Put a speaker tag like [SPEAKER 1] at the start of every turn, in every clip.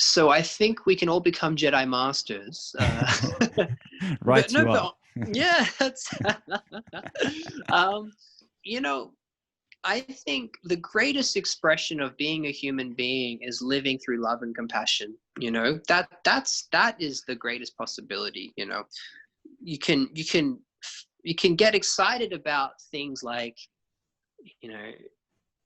[SPEAKER 1] So I think we can all become Jedi Masters. But
[SPEAKER 2] Right,
[SPEAKER 1] no,
[SPEAKER 2] you are.
[SPEAKER 1] but yeah, that's, um, you know, I think the greatest expression of being a human being is living through love and compassion. That is the greatest possibility. You can you can you can get excited about things like, you know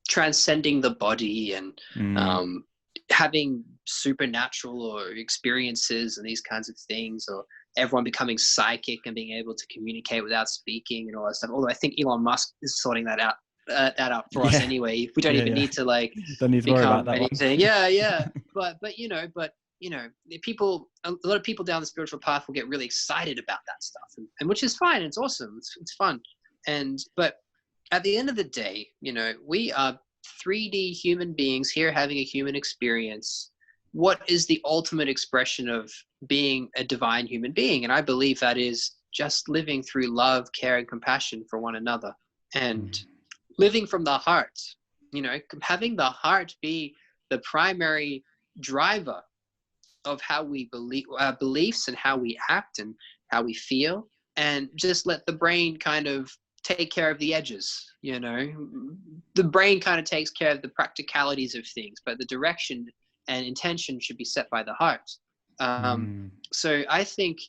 [SPEAKER 1] transcending the body and
[SPEAKER 2] Mm,
[SPEAKER 1] um, having supernatural or experiences and these kinds of things, or everyone becoming psychic and being able to communicate without speaking and all that stuff. Although I think Elon Musk is sorting that out for us
[SPEAKER 2] yeah,
[SPEAKER 1] anyway. We don't
[SPEAKER 2] yeah,
[SPEAKER 1] even
[SPEAKER 2] yeah.
[SPEAKER 1] need to like
[SPEAKER 2] Don't need to worry about
[SPEAKER 1] become
[SPEAKER 2] that one.
[SPEAKER 1] anything. Yeah, yeah. But the people, a lot of people down the spiritual path will get really excited about that stuff, and which is fine. It's awesome. It's fun. But at the end of the day, we are 3D human beings here having a human experience. What is the ultimate expression of being a divine human being? And I believe that is just living through love, care, and compassion for one another, and
[SPEAKER 2] Mm,
[SPEAKER 1] living from the heart. Having the heart be the primary driver of how we believe, our beliefs, and how we act and how we feel, and just let the brain kind of take care of the edges. The brain kind of takes care of the practicalities of things, but the direction and intention should be set by the heart. um,
[SPEAKER 2] mm,
[SPEAKER 1] so I think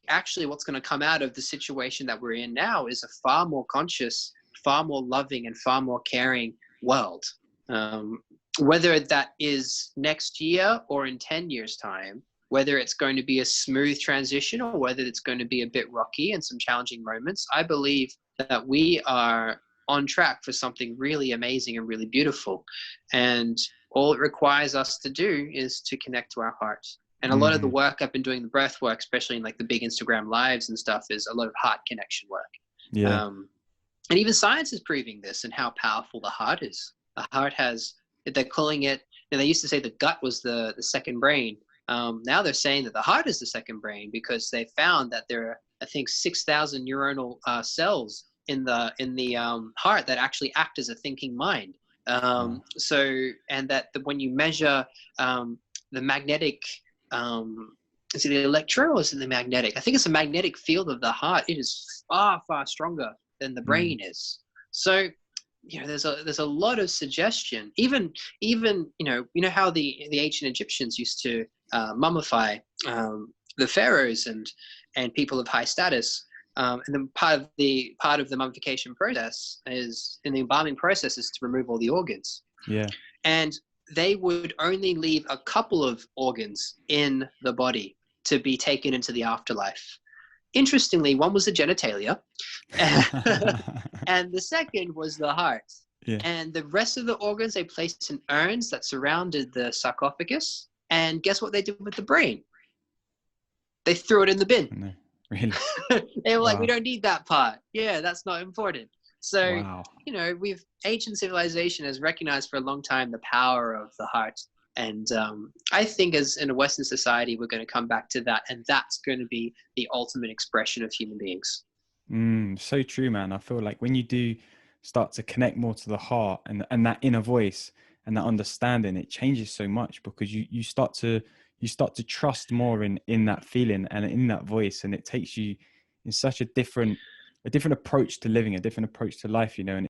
[SPEAKER 1] actually what's going to come out of the situation that we're in now is a far more conscious, far more loving, and far more caring world. um, whether that is next year or in 10 years' time, whether it's going to be a smooth transition or whether it's going to be a bit rocky and some challenging moments, I believe that we are on track for something really amazing and really beautiful. And all it requires us to do is to connect to our heart. And a lot of the
[SPEAKER 2] mm.
[SPEAKER 1] work I've been doing, the breath work, especially in like the big Instagram lives and stuff, is a lot of heart connection work.
[SPEAKER 2] Yeah.
[SPEAKER 1] Um, and even science is proving this and how powerful the heart is. The heart has, they're calling it, they used to say the gut was the second brain. Now they're saying that the heart is the second brain, because they found that there are, I think, 6,000 neuronal cells in the heart that actually act as a thinking mind.
[SPEAKER 2] Wow.
[SPEAKER 1] And that when you measure the magnetic, is it the electro or is it the magnetic? I think it's the magnetic field of the heart. It is far, far stronger than the
[SPEAKER 2] Mm,
[SPEAKER 1] brain is. So there's a lot of suggestion. Even how the ancient Egyptians used to mummify the pharaohs and people of high status. And then part of the mummification process is, in the embalming process, is to remove all the organs.
[SPEAKER 2] yeah.
[SPEAKER 1] And they would only leave a couple of organs in the body to be taken into the afterlife. Interestingly, one was the genitalia, and the second was the heart.
[SPEAKER 2] Yeah.
[SPEAKER 1] And the rest of the organs they placed in urns that surrounded the sarcophagus. And guess what they did with the brain? They threw it in the bin.
[SPEAKER 2] No, really.
[SPEAKER 1] They were like, we
[SPEAKER 2] Wow.
[SPEAKER 1] don't need that part. Yeah, that's not important. So,
[SPEAKER 2] Wow.
[SPEAKER 1] we've ancient civilization has recognized for a long time the power of the heart. And I think as in a Western society, we're going to come back to that. And that's going to be the ultimate expression of human beings.
[SPEAKER 2] So true, man. I feel like when you do start to connect more to the heart and that inner voice and that understanding, it changes so much, because you start to trust more in that feeling and in that voice, and it takes you in such a different approach to living, a different approach to life, and